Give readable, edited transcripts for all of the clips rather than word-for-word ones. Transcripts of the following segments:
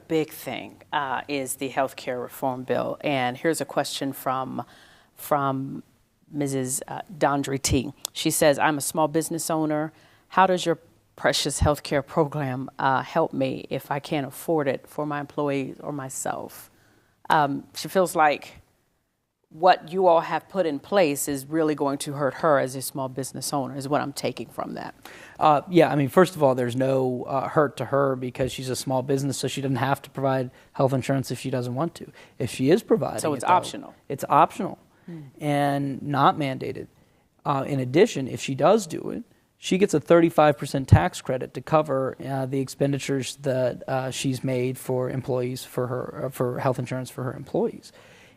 big thing is the health care reform bill. And here's a question from Mrs. Dondry T. She says, I'm a small business owner. How does your precious health care program help me if I can't afford it for my employees or myself? She feels like what you all have put in place is really going to hurt her as a small business owner, is what I'm taking from that. Yeah, I mean, first of all, there's no hurt to her because she's a small business, so she doesn't have to provide health insurance if she doesn't want to. If she is providing so it's it, though, optional. It's optional and not mandated. In addition, if she does do it, she gets a 35% tax credit to cover the expenditures that she's made for employees for health insurance for her employees.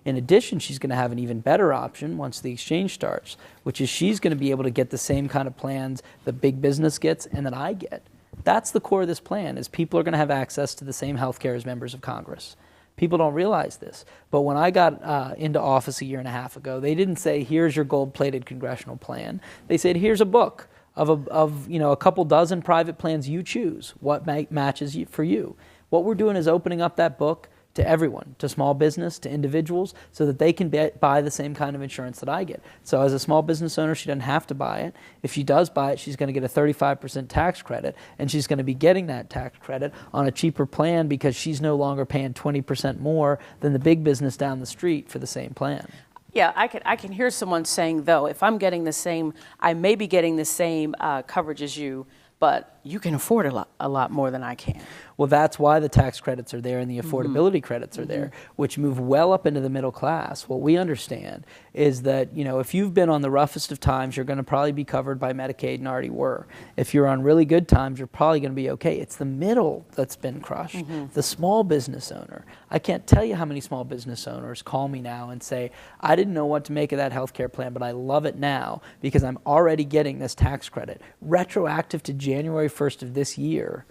In addition, she's going to have an even better option once the exchange starts, which is she's going to be able to get the same kind of plans that big business gets and that I get. That's the core of this plan, is people are going to have access to the same health care as members of Congress. People don't realize this. But when I got into office a year and a half ago, they didn't say, here's your gold-plated congressional plan. They said, here's a book of a couple dozen private plans you choose, what matches for you. What we're doing is opening up that book to everyone, to small business, to individuals, so that they can buy the same kind of insurance that I get. So as a small business owner, she doesn't have to buy it. If she does buy it, she's going to get a 35% tax credit, and she's going to be getting that tax credit on a cheaper plan because she's no longer paying 20% more than the big business down the street for the same plan. Yeah, I can hear someone saying, though, if I'm getting the same, I may be getting the same coverage as you, but you can afford a lot more than I can. Well, that's why the tax credits are there and the affordability credits are there, which move well up into the middle class. What we understand is that, if you've been on the roughest of times, you're going to probably be covered by Medicaid and already were. If you're on really good times, you're probably going to be okay. It's the middle that's been crushed. The small business owner. I can't tell you how many small business owners call me now and say, I didn't know what to make of that health care plan, but I love it now because I'm already getting this tax credit, retroactive to January 1st of this year.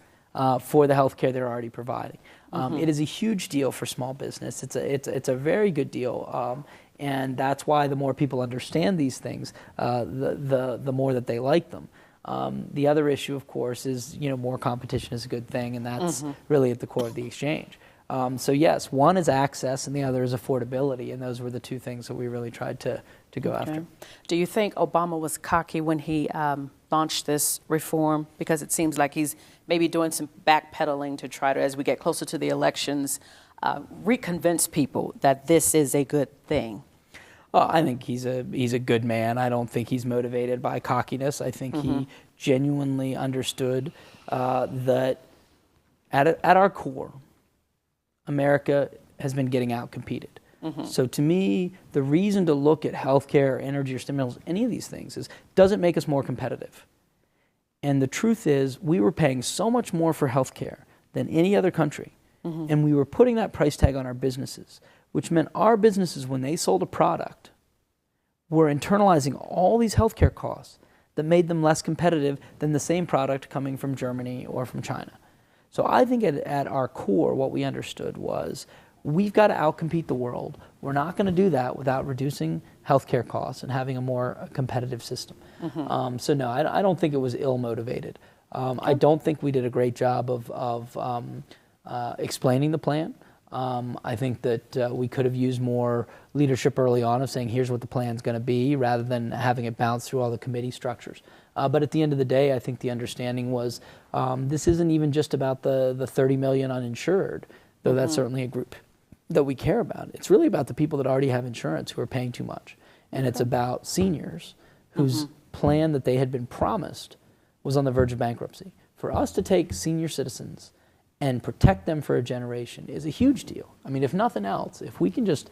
For the health care they're already providing. It is a huge deal for small business. It's a very good deal. And that's why the more people understand these things, the more that they like them. The other issue, of course, is more competition is a good thing, and that's really at the core of the exchange. So yes, one is access and the other is affordability, and those were the two things that we really tried to go after. Do you think Obama was cocky when he launched this reform? Because it seems like he's maybe doing some backpedaling to try to, as we get closer to the elections, reconvince people that this is a good thing. Well, I think he's a good man. I don't think he's motivated by cockiness. I think he genuinely understood that at our core, America has been getting out-competed. So to me, the reason to look at healthcare, energy, or stimulus, any of these things, is does it make us more competitive? And the truth is, we were paying so much more for healthcare than any other country, and we were putting that price tag on our businesses, which meant our businesses, when they sold a product, were internalizing all these healthcare costs that made them less competitive than the same product coming from Germany or from China. So I think at our core, what we understood was, we've got to outcompete the world. We're not going to do that without reducing healthcare costs and having a more competitive system. So no, I don't think it was ill-motivated. I don't think we did a great job of explaining the plan. I think that we could have used more leadership early on of saying, here's what the plan's going to be, rather than having it bounce through all the committee structures. But at the end of the day, I think the understanding was this isn't even just about the 30 million uninsured, though that's certainly a group that we care about. It's really about the people that already have insurance who are paying too much. And it's about seniors whose plan that they had been promised was on the verge of bankruptcy. For us to take senior citizens and protect them for a generation is a huge deal. I mean, if nothing else, if we can just,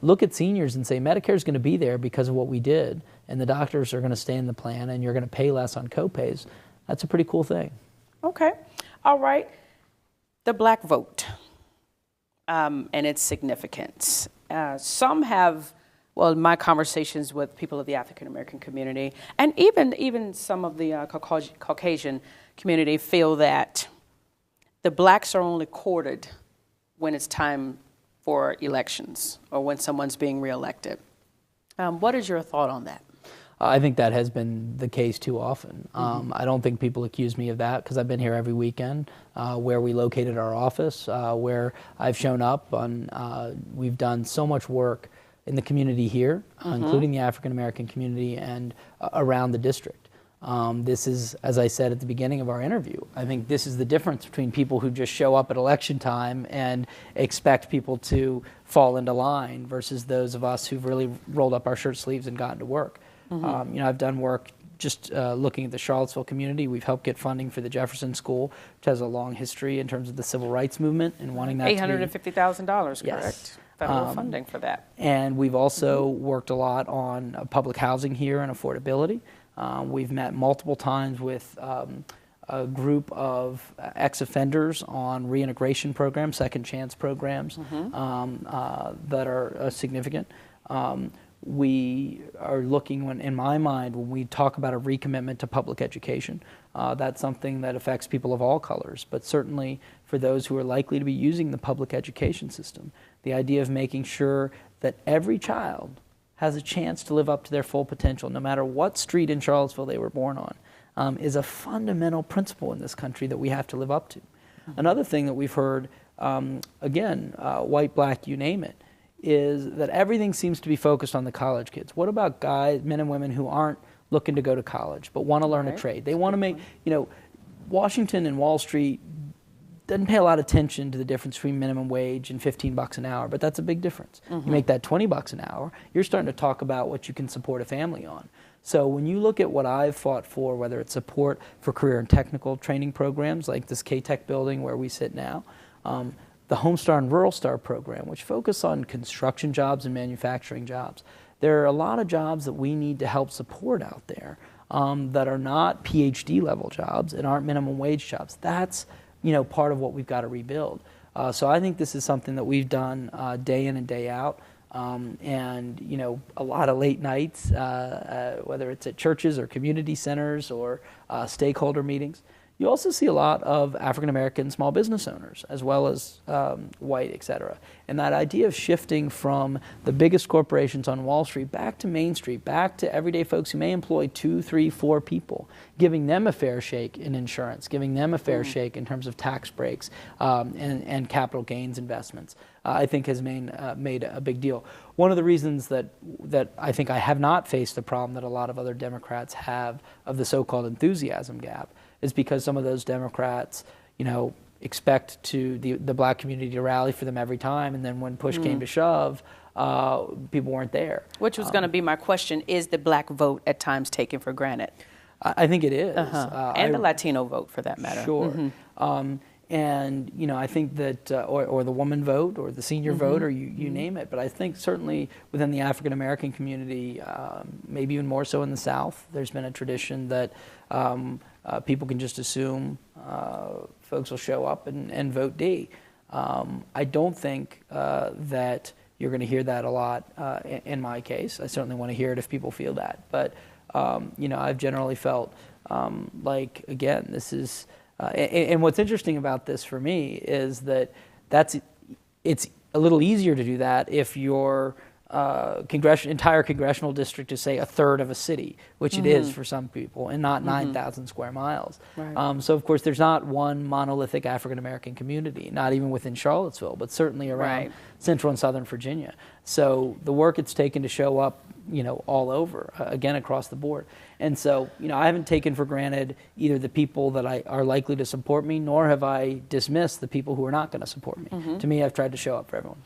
look at seniors and say Medicare is going to be there because of what we did, and the doctors are going to stay in the plan, and you're going to pay less on copays, that's a pretty cool thing. Okay. All right. The black vote and its significance. Some have, well, in my conversations with people of the African American community, and even some of the Caucasian community, feel that the blacks are only courted when it's time for elections or when someone's being reelected. What is your thought on that? I think that has been the case too often. I don't think people accuse me of that because I've been here every weekend where we located our office, where I've shown up on, we've done so much work in the community here, including the African American community and around the district. This is, as I said at the beginning of our interview, I think this is the difference between people who just show up at election time and expect people to fall into line versus those of us who've really rolled up our shirt sleeves and gotten to work. I've done work just looking at the Charlottesville community. We've helped get funding for the Jefferson School, which has a long history in terms of the civil rights movement and wanting that $850,000, Yes. correct? Federal funding for that. And we've also worked a lot on public housing here and affordability. We've met multiple times with a group of ex-offenders on reintegration programs, second chance programs that are significant. We are looking, in my mind, when we talk about a recommitment to public education, that's something that affects people of all colors, but certainly for those who are likely to be using the public education system, the idea of making sure that every child has a chance to live up to their full potential, no matter what street in Charlottesville they were born on, is a fundamental principle in this country that we have to live up to. Another thing that we've heard, again, white, black, you name it, is that everything seems to be focused on the college kids. What about guys, men and women who aren't looking to go to college but want to learn a trade? They want to make, Washington and Wall Street doesn't pay a lot of attention to the difference between minimum wage and $15 an hour, but that's a big difference. You make that $20 an hour, you're starting to talk about what you can support a family on. So when you look at what I've fought for, whether it's support for career and technical training programs like this K-Tech building where we sit now, the Homestar and Rural Star program, which focus on construction jobs and manufacturing jobs. There are a lot of jobs that we need to help support out there that are not PhD level jobs and aren't minimum wage jobs. That's part of what we've got to rebuild. So I think this is something that we've done day in and day out. And a lot of late nights, whether it's at churches or community centers or stakeholder meetings. You also see a lot of African-American small business owners, as well as white, et cetera. And that idea of shifting from the biggest corporations on Wall Street back to Main Street, back to everyday folks who may employ 2, 3, 4 people, giving them a fair shake in insurance, giving them a fair shake in terms of tax breaks and capital gains investments, I think has made a big deal. One of the reasons that I think I have not faced the problem that a lot of other Democrats have of the so-called enthusiasm gap is because some of those Democrats, expect the black community to rally for them every time, and then when push came to shove, people weren't there. Which was going to be my question: is the black vote at times taken for granted? I think it is, and the Latino vote, for that matter. Sure. And I think that, or the woman vote, or the senior vote, or you name it. But I think certainly within the African American community, maybe even more so in the South, there's been a tradition that people can just assume folks will show up and vote D. I don't think that you're going to hear that a lot in my case. I certainly want to hear it if people feel that. But I've generally felt like, again, this is. And what's interesting about this for me is that it's a little easier to do that if your entire congressional district is, say, a third of a city, which it is for some people, and not 9,000 square miles. Right. So, of course, there's not one monolithic African-American community, not even within Charlottesville, but certainly around Central and Southern Virginia. So the work it's taken to show up, all over, again, across the board. And so, I haven't taken for granted either the people that are likely to support me, nor have I dismissed the people who are not going to support me. To me, I've tried to show up for everyone.